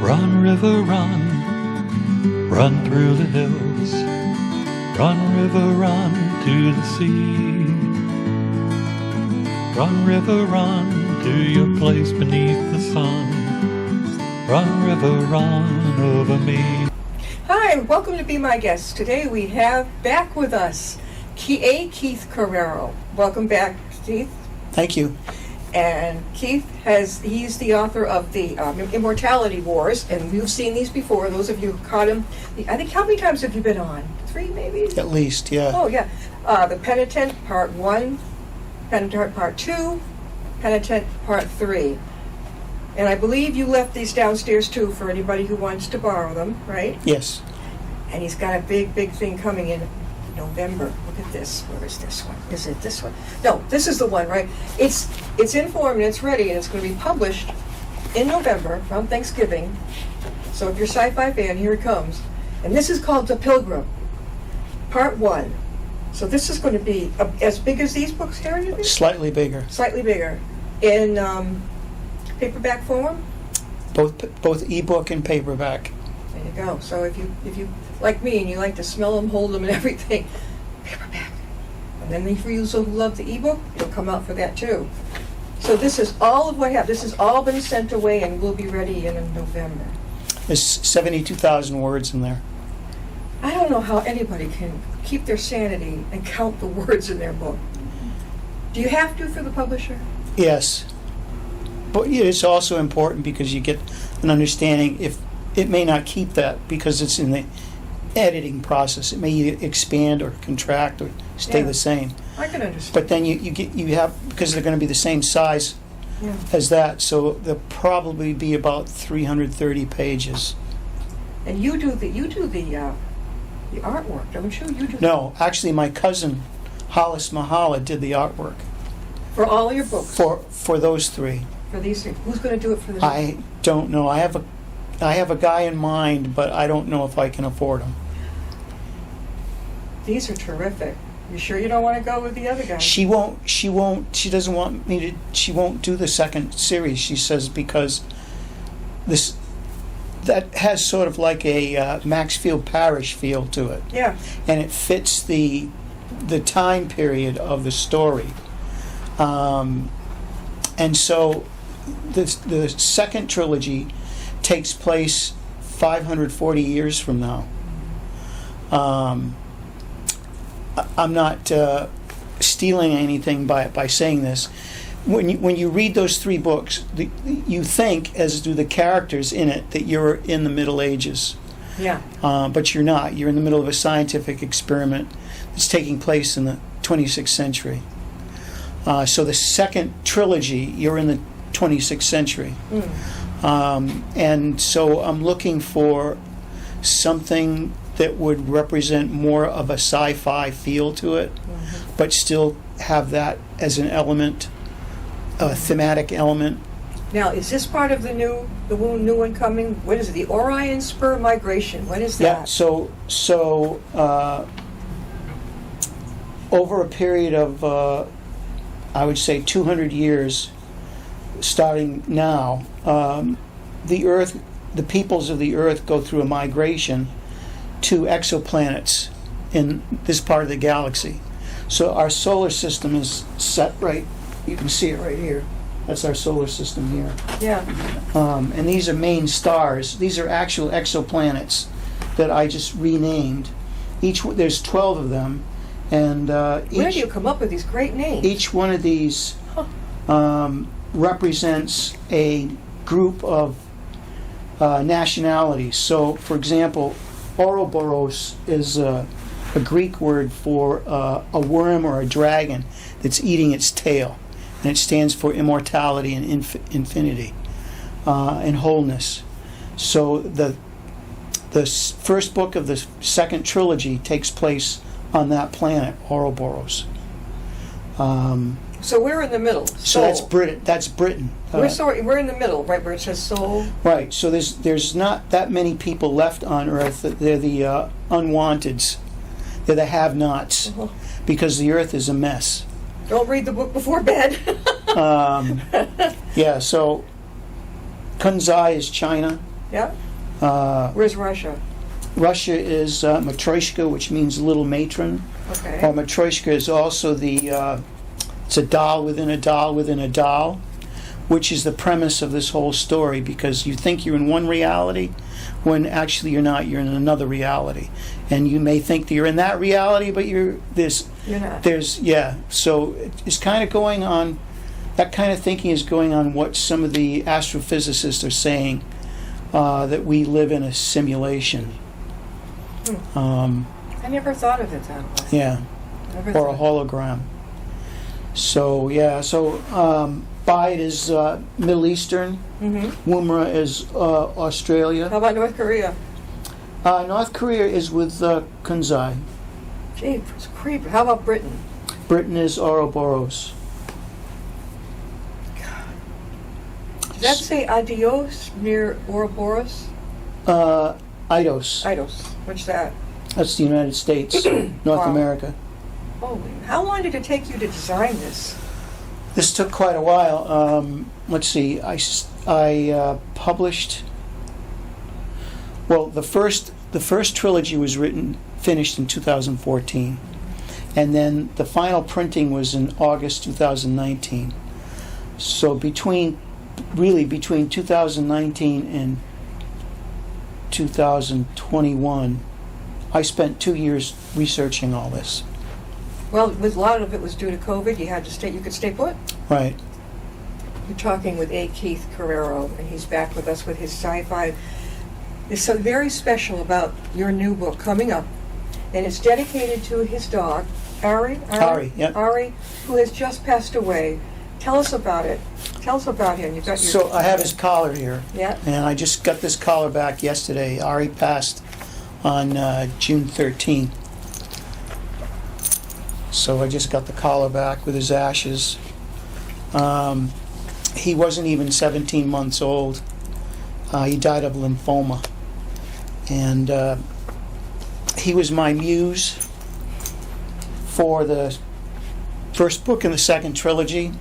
Run, river, run, run through the hills. Run, river, run to the sea. Run, river, run to your place beneath the sun. Run, river, run over me. Hi, welcome to Be My Guest. Today we have back with us Keith Carreiro. Welcome back, Keith. Thank you. And Keith he's the author of the Immortality Wars, and we've seen these before. Those of you who caught him, I think, how many times have you been on? 3 maybe? At least, yeah. Oh, yeah. The Penitent Part 1, Penitent Part 2, Penitent Part 3. And I believe you left these downstairs too for anybody who wants to borrow them, right? Yes. And he's got a big thing coming in November. Look at this. Where is this one? Is it this one? No, this is the one, right? It's in form and it's ready, and it's going to be published in November around Thanksgiving. So if you're a sci-fi fan, here it comes. And this is called The Pilgrim Part One. So this is going to be as big as these books here? Slightly bigger. Slightly bigger. In paperback form? Both ebook and paperback. There you go. So if you like me and you like to smell them, hold them, and everything, paperback. And then for you who love the ebook, it'll come out for that too. So this is all of what I have. This has all been sent away and will be ready in November. There's 72,000 words in there. I don't know how anybody can keep their sanity and count the words in their book. Do you have to for the publisher? Yes. But it's also important because you get an understanding if it may not keep that because it's in the editing process. It may either expand or contract or stay the same. I can understand. But then you have, because they're going to be the same size as that, so there'll probably be about 330 pages. And you do the artwork, don't you? You do. No, actually, my cousin Hollis Mahala did the artwork For all your books. for those three. For these three. Who's going to do it for the? I don't know. I have a guy in mind, but I don't know if I can afford him. These are terrific. You sure you don't want to go with the other guy? She won't. She doesn't want me to. She won't do the second series. She says because that has sort of like a Maxfield Parrish feel to it. Yeah. And it fits the time period of the story. And so the second trilogy takes place 540 years from now. I'm not stealing anything by saying this. When you read those three books, you think, as do the characters in it, that you're in the Middle Ages. Yeah. But you're not. You're in the middle of a scientific experiment that's taking place in the 26th century. So the second trilogy, you're in the 26th century. And so I'm looking for something that would represent more of a sci-fi feel to it, but still have that as an element, a thematic element. Now, is this part of the new one coming? What is it? The Orion Spur Migration. What is that? Yeah. So over a period of I would say 200 years, starting now, the peoples of the Earth go through a migration to exoplanets in this part of the galaxy. So our solar system is set right, you can see it right here. That's our solar system here. Yeah. And these are main stars. These are actual exoplanets that I just renamed. There's 12 of them. And where do you come up with these great names? Each one of these represents a group of nationalities. So, for example, Ouroboros is a Greek word for a worm or a dragon that's eating its tail, and it stands for immortality and infinity and wholeness. So the first book of the second trilogy takes place on that planet, Ouroboros. So we're in the middle. So that's Britain. We're in the middle, right where it says Soul. Right. So there's not that many people left on Earth. They're the unwanteds. They're the have-nots, because the Earth is a mess. Don't read the book before bed. Yeah. So Kunzai is China. Yeah? Uh, Where's Russia? Russia is Matryoshka, which means little matron. Okay. Or Matryoshka is also it's a doll within a doll within a doll, which is the premise of this whole story, because you think you're in one reality when actually you're not. You're in another reality. And you may think that you're in that reality, but You're not. So it's kind of going on, that kind of thinking is going on what some of the astrophysicists are saying, that we live in a simulation. I never thought of it that way. Yeah. Never Or a thought. hologram. So, Bide is Middle Eastern. Woomera is Australia. How about North Korea? North Korea is with Kunzai. Gee, it's creepy. How about Britain? Britain is Ouroboros. Does that say adios near Ouroboros? Eidos. Eidos. What's that? That's the United States, North Wow. America. Holy. How long did it take you to design this? This took quite a while. Let's see. I published. Well, the first trilogy was finished in 2014, and then the final printing was in August 2019. So between 2019 and 2021, I spent 2 years researching all this. Well, with a lot of it was due to COVID. You could stay put. Right. You're talking with A. Keith Carreiro, and he's back with us with his sci-fi. There's something very special about your new book coming up, and it's dedicated to his dog, Ari. Ari, yep. Ari, who has just passed away. Tell us about it. Tell us about him. You've got your. So I have his collar here. Yeah. And I just got this collar back yesterday. Ari passed on June 13th. So I just got the collar back with his ashes. He wasn't even 17 months old. He died of lymphoma. And he was my muse for the first book in the second trilogy.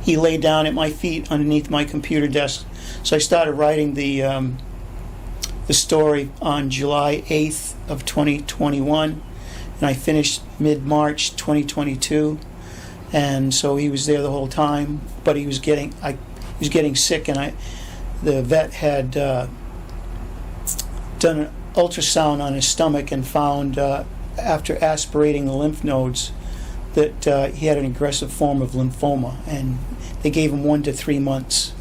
He lay down at my feet underneath my computer desk. So I started writing the story on July 8th of 2021, and I finished mid-March 2022. And so he was there the whole time, but he was getting sick, and the vet had done an ultrasound on his stomach and found, after aspirating the lymph nodes, that he had an aggressive form of lymphoma, and they gave him 1 to 3 months.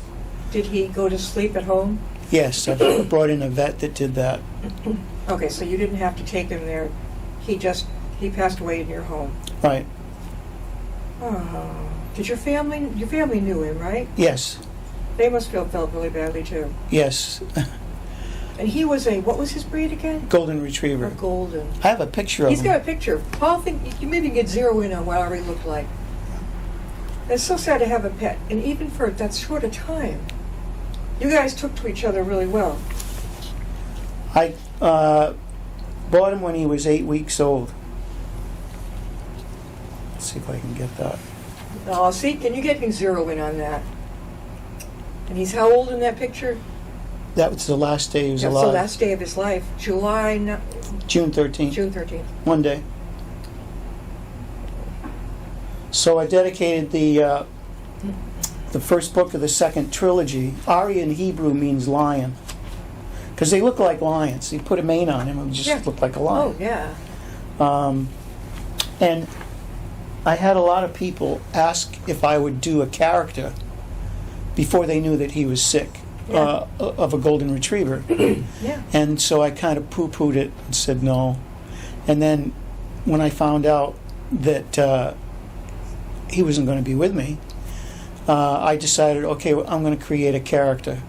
Did he go to sleep at home? Yes, I brought in a vet that did that. Okay, so you didn't have to take him there. He passed away in your home. Right. Oh. Did your family knew him, right? Yes. They must felt really badly too. Yes. And he was what was his breed again? Golden A Retriever. golden. I have a picture of He's him. got a picture. Paul, you maybe get zero in on what Ari looked like. It's so sad to have a pet, and even for that short a time. You guys took to each other really well. I bought him when he was 8 weeks old. Let's see if I can get that. Oh, see, can you get me zero in on that? And he's how old in that picture? That was the last day he was That's alive. the last day of his life. June 13th. June 13th. One day. So I dedicated the first book of the second trilogy. Ari in Hebrew means lion, because they look like lions. You put a mane on him, it would just look like a lion. Oh, yeah. And I had a lot of people ask if I would do a character before they knew that he was sick, of a golden retriever. Yeah. And so I kind of poo-pooed it and said no. And then when I found out that he wasn't going to be with me, I decided, okay, well, I'm going to create a character.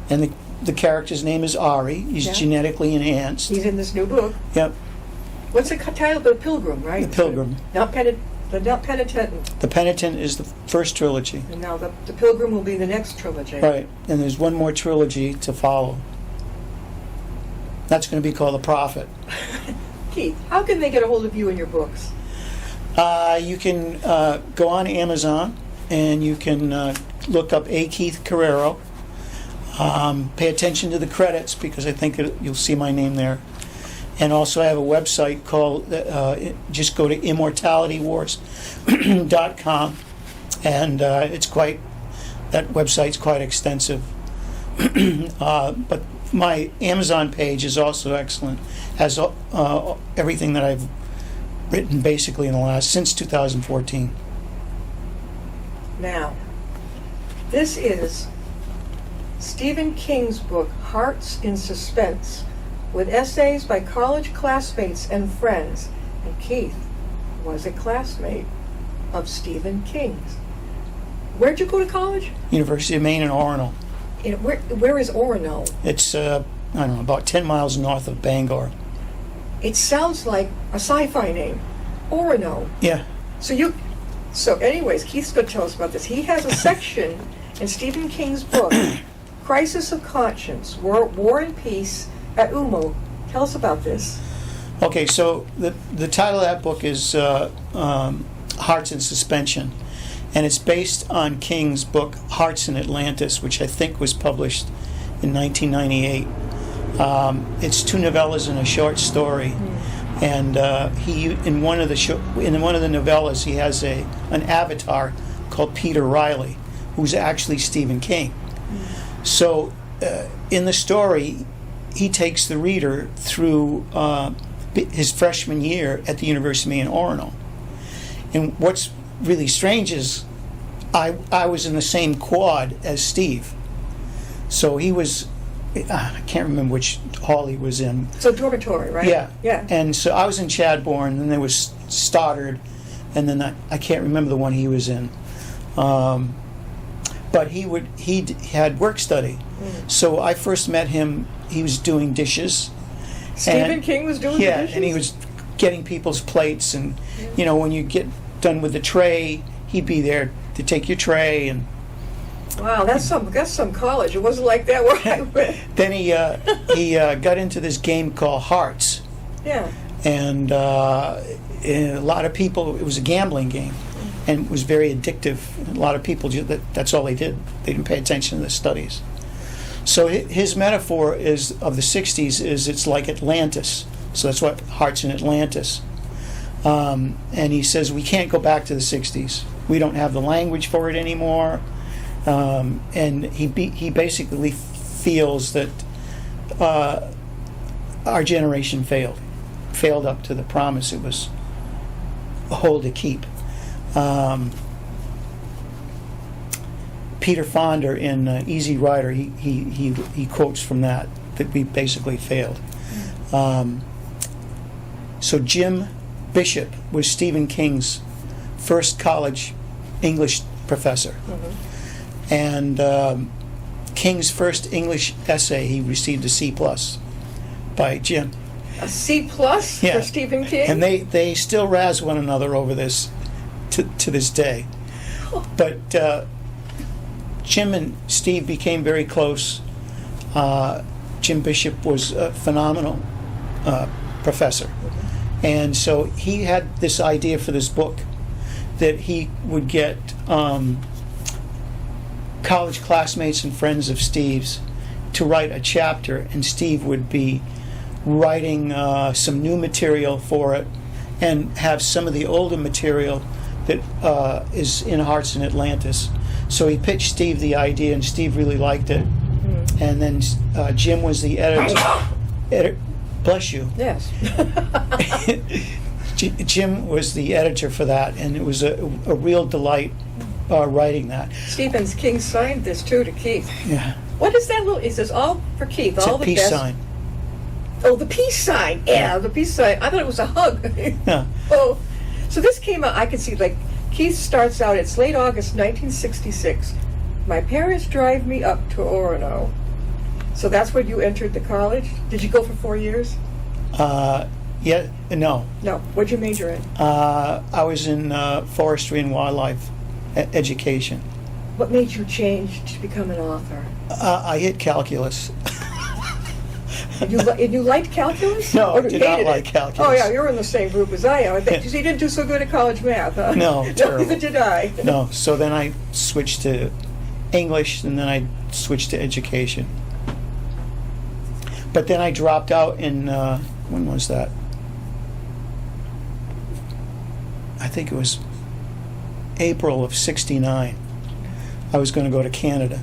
And the character's name is Ari. He's genetically enhanced. He's in this new book. Yep. What's the title? The Pilgrim, right? The Pilgrim. Not Penitent. The Penitent is the first trilogy. And now the Pilgrim will be the next trilogy. Right. And there's one more trilogy to follow. That's going to be called The Prophet. Keith, how can they get a hold of you and your books? You can go on Amazon and you can look up A. Keith Carreiro. Pay attention to the credits because I think you'll see my name there. And also I have a website called, just go to immortalitywars.com, and that website's quite extensive. But my Amazon page is also excellent, has everything that I've written basically since 2014. Now, this is Stephen King's book, Hearts in Suspense, with essays by college classmates and friends. And Keith was a classmate of Stephen King's. Where'd you go to college? University of Maine in Orono. Where is Orono? It's, I don't know, about 10 miles north of Bangor. It sounds like a sci-fi name. Orono. Yeah. So anyways, Keith's going to tell us about this. He has a section in Stephen King's book, Crisis of Conscience, War and Peace at UMO. Tell us about this. Okay, so the title of that book is Hearts in Suspension, and it's based on King's book Hearts in Atlantis, which I think was published in 1998. It's 2 novellas and a short story, and he in one of the novellas he has an avatar called Peter Riley, who's actually Stephen King. So in the story, he takes the reader through his freshman year at the University of Maine Orono. And what's really strange is I was in the same quad as Steve. So he was, I can't remember which hall he was in. So dormitory, right? Yeah. Yeah. And so I was in Chadbourne, and there was Stoddard, and then I can't remember the one he was in. But he had work study. So I first met him, he was doing dishes. Stephen King was doing the dishes? Yeah, and he was getting people's plates, and when you get done with the tray, he'd be there to take your tray. And wow, that's some college. It wasn't like that where I went. then he got into this game called Hearts. Yeah. And a lot of people, it was a gambling game, and it was very addictive. A lot of people, that's all they did. They didn't pay attention to the studies. So his metaphor of the 60s is it's like Atlantis. So that's what Hearts in Atlantis. And he says we can't go back to the 60s. We don't have the language for it anymore. And he basically feels that our generation failed up to the promise it was whole to keep. Peter Fonda in Easy Rider, he quotes from that we basically failed. So Jim Bishop was Stephen King's first college English professor. And King's first English essay, he received a C+ by Jim. A C+ for Stephen King? And they still razz one another over this to this day. But Jim and Steve became very close. Jim Bishop was a phenomenal professor. And so he had this idea for this book that he would get college classmates and friends of Steve's to write a chapter, and Steve would be writing some new material for it and have some of the older material that is in Hearts in Atlantis. So he pitched Steve the idea, and Steve really liked it. And then Jim was the editor. Bless you. Yes. Jim was the editor for that, and it was a real delight writing that. Stephen King signed this too to Keith. Yeah. What is that little? It says all for Keith. It's all a the peace best. sign. Oh, the peace sign. Yeah, the peace sign. I thought it was a hug. Yeah. Oh, so this came out. I can see like Keith starts out. It's late August 1966. My parents drive me up to Orono. So that's when you entered the college? Did you go for 4 years? Yeah, no. No. What'd you major in? I was in forestry and wildlife education. What made you change to become an author? I hit calculus. And you liked calculus? No, Or I you did not hated like it? calculus. Oh yeah, you're in the same group as I am. I think you didn't do so good at college math, huh? No, terrible. Neither did I. No, so then I switched to English, and then I switched to education. But then I dropped out in, when was that? I think it was April of '69. I was going to go to Canada.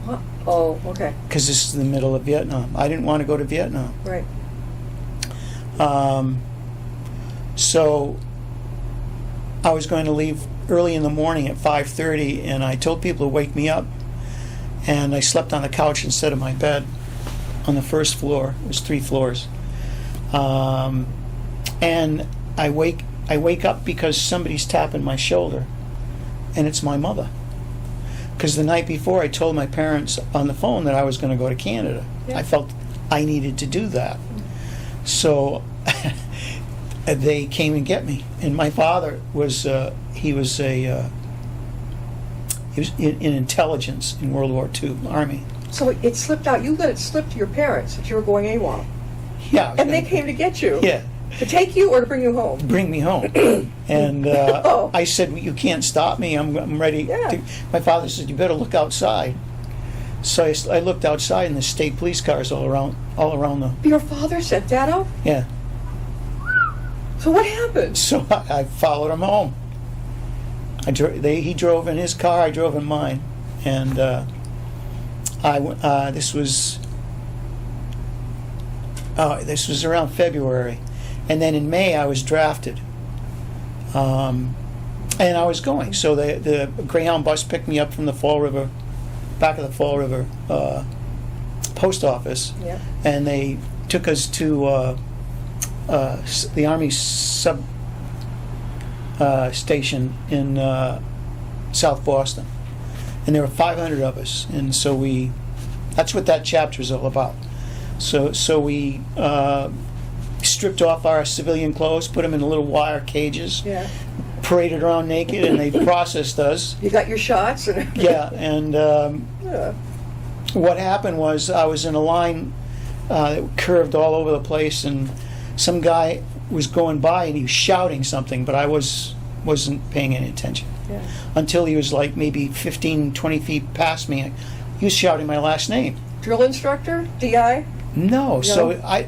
What? Oh, okay. Because this is the middle of Vietnam. I didn't want to go to Vietnam. Right. So I was going to leave early in the morning at 5:30, and I told people to wake me up, and I slept on the couch instead of my bed on the first floor. It was 3 floors. And I wake up because somebody's tapping my shoulder, and it's my mother. Because the night before I told my parents on the phone that I was going to go to Canada. Yeah. I felt I needed to do that. So they came and get me. And my father was he was in intelligence in World War II, Army. So it slipped out. You let it slip to your parents that you were going AWOL. Yeah. And they came to get you. Yeah. To take you or to bring you home? Bring me home. And Oh. I said, well, you can't stop me. I'm ready. Yeah. My father said, you better look outside. So I looked outside, and the state police cars all around the. Your father set that up? Yeah. So what happened? So I followed him home. He drove in his car. I drove in mine, and this was around February, and then in May I was drafted, and I was going. So the Greyhound bus picked me up from the back of the Fall River post office, Yeah. and they took us to the Army sub station in South Boston, and there were 500 of us, and so that's what that chapter is all about. So we stripped off our civilian clothes, put them in little wire cages, Yeah. paraded around naked, and they processed us. You got your shots and everything? Yeah, and Yeah. what happened was I was in a line that curved all over the place, and some guy was going by and he was shouting something, but I wasn't paying any attention Yeah. until he was like maybe 15, 20 feet past me. He was shouting my last name. Drill instructor? DI? No, No? I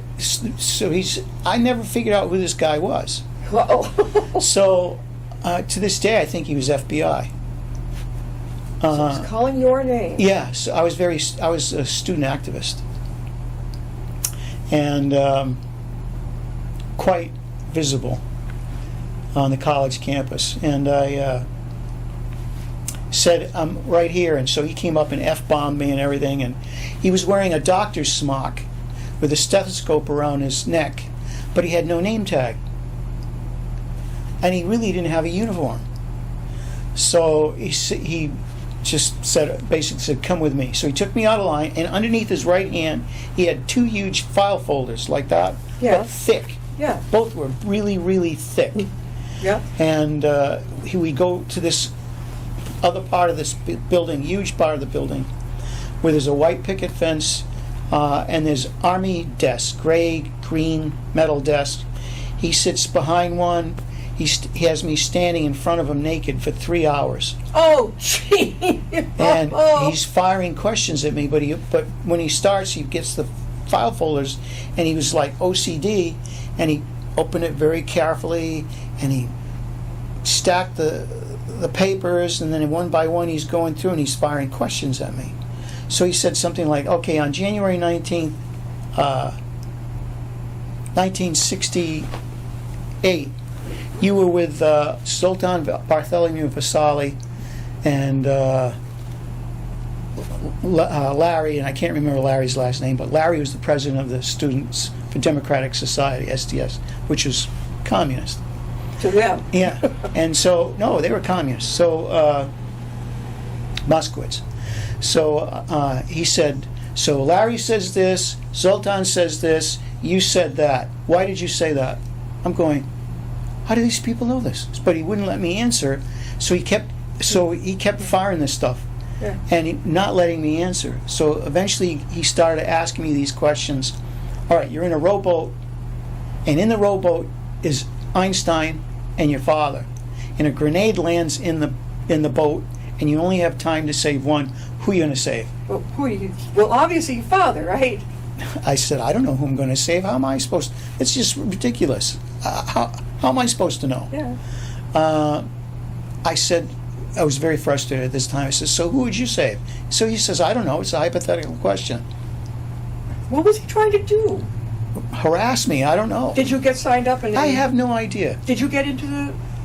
never figured out who this guy was. Uh-oh. So to this day, I think he was FBI. So he's calling your name. Yeah, so I was a student activist, and quite visible on the college campus. And I said, I'm right here. And so he came up and F-bombed me and everything. And he was wearing a doctor's smock with a stethoscope around his neck, but he had no name tag. And he really didn't have a uniform. So he just basically said, come with me. So he took me out of line, and underneath his right hand, he had 2 huge file folders like that, Yeah. but thick. Yeah. Both were really, really thick. Yeah. And we go to this other part of this building, huge part of the building, where there's a white picket fence, and there's army desks, gray, green, metal desks. He sits behind one. He has me standing in front of him naked for 3 hours. Oh, gee. And Oh. he's firing questions at me, but when he starts, he gets the file folders, and he was like OCD, and he opened it very carefully, and he stacked the papers, and then one by one he's going through and he's firing questions at me. So he said something like, okay, on January 19th, 1968, you were with Sultan Bartholomew Vasali and Larry, and I can't remember Larry's last name, but Larry was the president of the Students for Democratic Society, SDS, which was communist. To them. Yeah, and so, no, they were communists. So, Moskowitz. So he said, so Larry says this, Zoltan says this, you said that. Why did you say that? I'm going, how do these people know this? But he wouldn't let me answer, so he kept firing this stuff. Yeah. And not letting me answer. So eventually he started asking me these questions. All right, you're in a rowboat, and in the rowboat is Einstein and your father, and a grenade lands in the boat, and you only have time to save one, who are you going to save? Well, who are you? Well, obviously your father, right? I said, I don't know who I'm going to save. How am I supposed to? It's just ridiculous. How am I supposed to know? Yeah. I said, I was very frustrated at this time. I said, so who would you save? So he says, I don't know. It's a hypothetical question. What was he trying to do? Harass me. I don't know. Did you get signed up? And I have no idea. Did you get into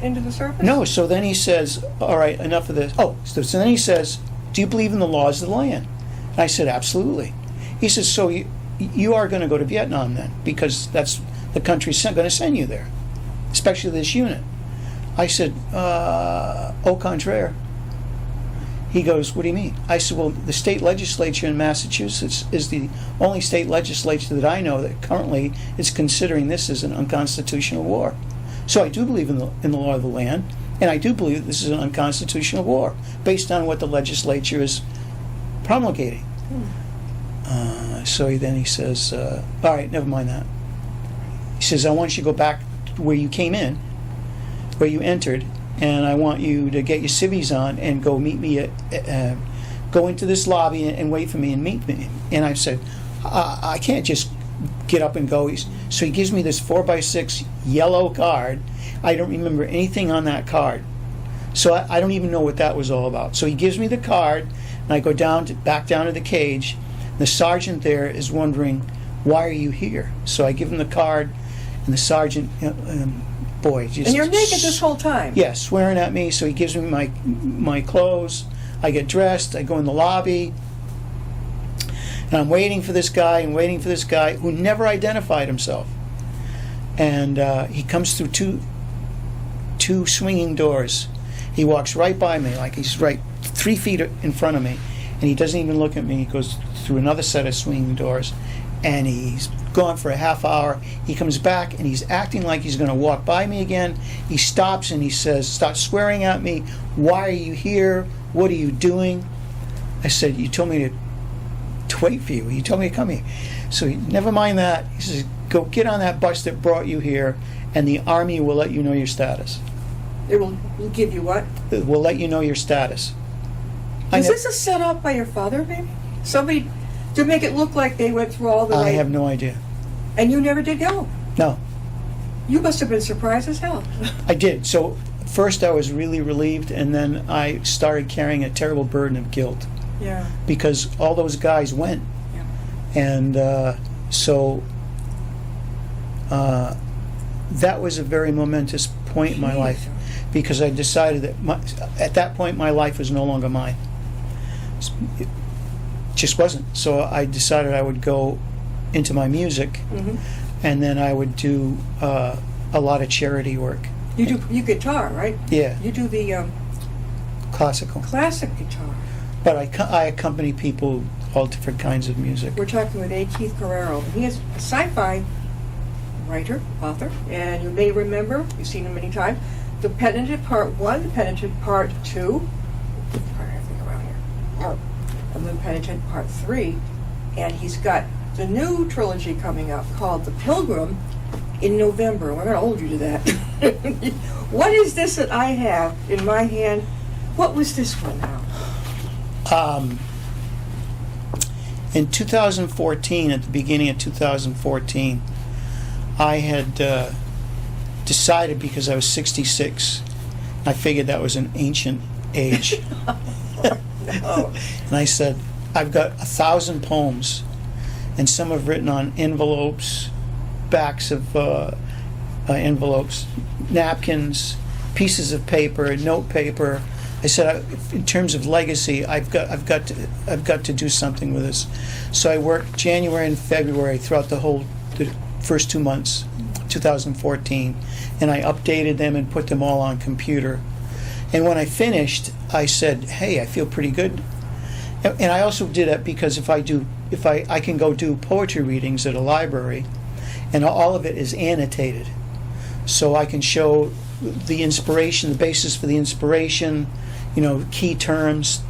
the service? No. So then he says, all right, enough of this. Oh, so then he says, do you believe in the laws of the land? And I said, absolutely. He says, so you are going to go to Vietnam then, because that's the country's going to send you there, especially this unit. I said, au contraire. He goes, what do you mean? I said, well, the state legislature in Massachusetts is the only state legislature that I know that currently is considering this as an unconstitutional war. So I do believe in the law of the land, and I do believe this is an unconstitutional war based on what the legislature is promulgating. So he says, all right, never mind that. He says, I want you to go back to where you came in, where you entered, and I want you to get your civvies on and go meet me go into this lobby and wait for me and meet me. And I said, I can't just get up and go. So he gives me this 4x6 yellow card. I don't remember anything on that card. So I don't even know what that was all about. So he gives me the card, and I go back down to the cage. The sergeant there is wondering, why are you here? So I give him the card, and the sergeant, boy, just... And you're naked this whole time? Yeah, swearing at me. So he gives me my clothes. I get dressed. I go in the lobby. And I'm waiting for this guy who never identified himself. And he comes through two swinging doors. He walks right by me, like he's right 3 feet in front of me. And he doesn't even look at me. He goes through another set of swinging doors. And he's gone for a half hour. He comes back and he's acting like he's going to walk by me again. He stops and he says, starts swearing at me. Why are you here? What are you doing? I said, you told me to wait for you. You told me to come here. So never mind that. He says, go get on that bus that brought you here, and the Army will let you know your status. It will give you what? It will let you know your status. Is this a setup by your father, maybe? Somebody to make it look like they went through all the... I have no idea. And you never did go? No. You must have been surprised as hell. I did. So first I was really relieved, and then I started carrying a terrible burden of guilt. Yeah. Because all those guys went. Yeah. And that was a very momentous point in my life, because I decided that at that point my life was no longer mine. It just wasn't. So I decided I would go into my music, and then I would do a lot of charity work. You guitar, right? Yeah. You do the Classical. classic guitar. But I accompany people, all different kinds of music. We're talking with A. Keith Carreiro. He is a sci-fi writer, author, and you may remember, you've seen him many times, The Penitent Part One, The Penitent Part Two, everything around here, and The Penitent Part Three, and he's got the new trilogy coming up called The Pilgrim in November. We're going to hold you to that. What is this that I have in my hand? What was this one now? In 2014, at the beginning of 2014, I had decided, because I was 66, I figured that was an ancient age. No. And I said, I've got 1,000 poems, and some I've written on envelopes, backs of envelopes, napkins, pieces of paper, note paper. I said, in terms of legacy, I've got to do something with this. So I worked January and February throughout the first 2 months, 2014, and I updated them and put them all on computer. And when I finished, I said, hey, I feel pretty good. And I also did it because if I can go do poetry readings at a library, and all of it is annotated, so I can show the inspiration, the basis for the inspiration, key terms.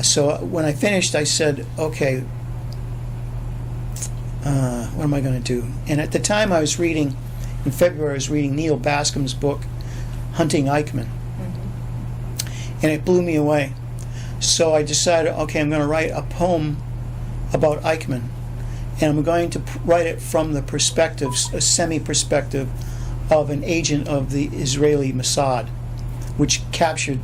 So when I finished, I said, okay, what am I going to do? And at the time in February, I was reading Neil Bascom's book, Hunting Eichmann. and it blew me away. So I decided, okay, I'm going to write a poem about Eichmann, and I'm going to write it from the perspective, a semi-perspective, of an agent of the Israeli Mossad, which captured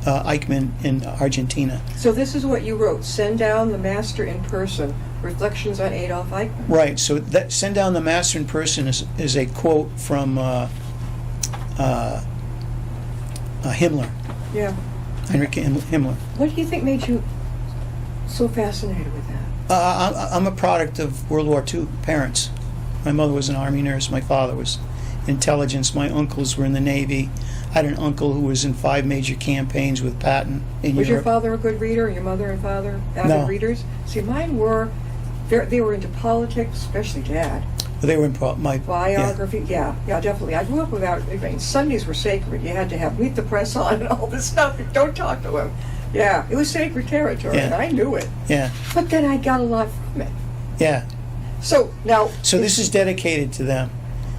Eichmann in Argentina. So this is what you wrote: "Send down the master in person. Reflections on Adolf Eichmann." Right. So that "Send down the master in person" is a quote from Himmler, Yeah. Heinrich Himmler. What do you think made you so fascinated with that? I'm a product of World War II parents. My mother was an Army nurse. My father was intelligence. My uncles were in the Navy. I had an uncle who was in 5 major campaigns with Patton in Was your Europe. father a good reader? Your mother and father avid No. readers? See, mine were. They were into politics, especially Dad. They were in my Biography, yeah, definitely. I grew up without. I mean, Sundays were sacred. You had to have Meet the Press on and all this stuff. Don't talk to him. Yeah, it was sacred territory, Yeah. and I knew it. Yeah, But then I got a lot from it. yeah. So now, So this is dedicated to them.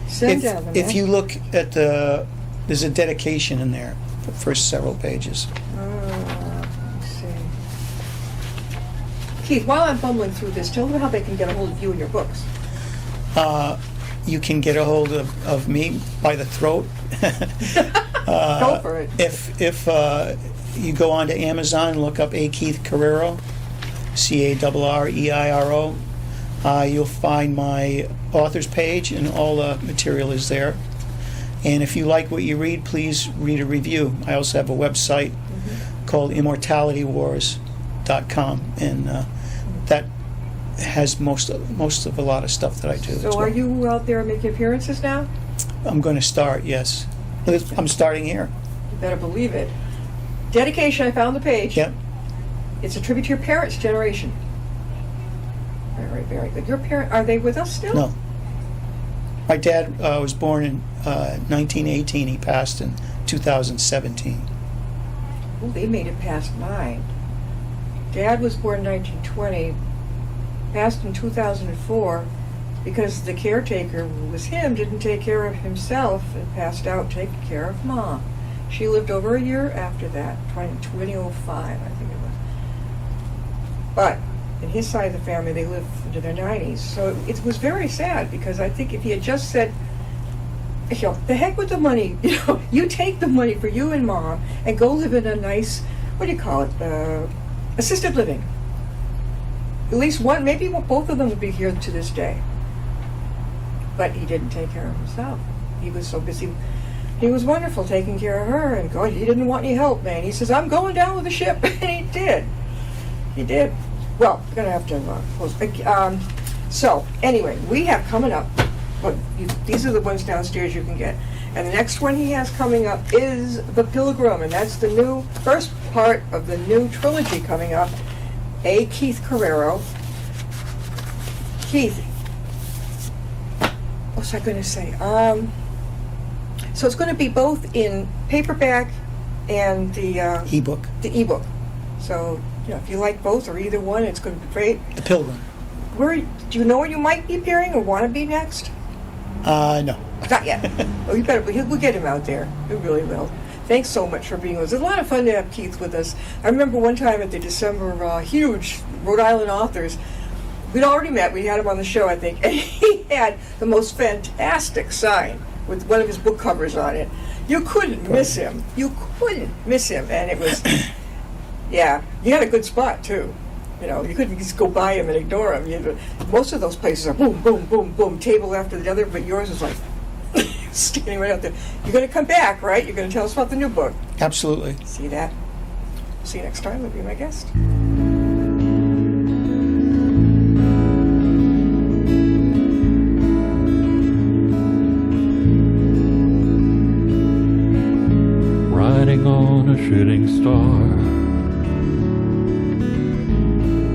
send down the If you look at there's a dedication in there, the first several pages. let's see. Keith, while I'm bumbling through this, tell them how they can get a hold of you and your books. You can get a hold of me by the throat. Go for it. If you go on to Amazon and look up A. Keith Carreiro, Carreiro, you'll find my author's page, and all the material is there. And if you like what you read, please read a review. I also have a website called ImmortalityWars.com, and that has most of a lot of stuff that I do. So as well. are you out there making appearances now? I'm going to start, yes. I'm starting here. You better believe it. Dedication, I found the page. Yep. It's a tribute to your parents' generation. Very, very good. Your parents, are they with us still? No. My dad was born in 1918. He passed in 2017. Oh, they made it past mine. Dad was born in 1920, passed in 2004, because the caretaker, who was him, didn't take care of himself and passed out taking care of Mom. She lived over a year after that, 2005, I think it was. But in his side of the family, they lived into their 90s. So it was very sad, because I think if he had just said, you know, the heck with the money, you know, you take the money for you and Mom and go live in a nice, what do you call it, assisted living. At least one, maybe both of them would be here to this day. But he didn't take care of himself. He was so busy. He was wonderful taking care of her, and God, he didn't want any help, man. He says, I'm going down with the ship, and he did. He did. Well, we're going to have to close. So, anyway, we have coming up, these are the ones downstairs you can get. And the next one he has coming up is The Pilgrim, and that's the first part of the new trilogy coming up. A. Keith Carreiro. Keith, what was I going to say? So it's going to be both in paperback and the Ebook. The ebook. So, you know, if you like both or either one, it's going to be great. The Pilgrim. Do you know where you might be appearing or want to be next? No. Not yet. Well, we'll get him out there. We really will. Thanks so much for being with us. It's a lot of fun to have Keith with us. I remember one time at the December huge Rhode Island authors, we'd already met. We had him on the show, I think, and he had the most fantastic sign with one of his book covers on it. You couldn't miss him. You couldn't miss him, and it was, yeah. You had a good spot too. You know, you couldn't just go by him and ignore him. Most of those places are boom, boom, boom, boom, table after the other, but yours was like standing right out there. You're going to come back, right? You're going to tell us about the new book. Absolutely. See that? See you next time. You'll be my guest. Riding on a shooting star,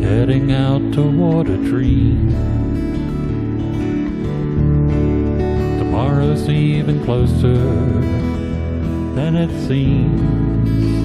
heading out toward a dream. Tomorrow's even closer than it seems.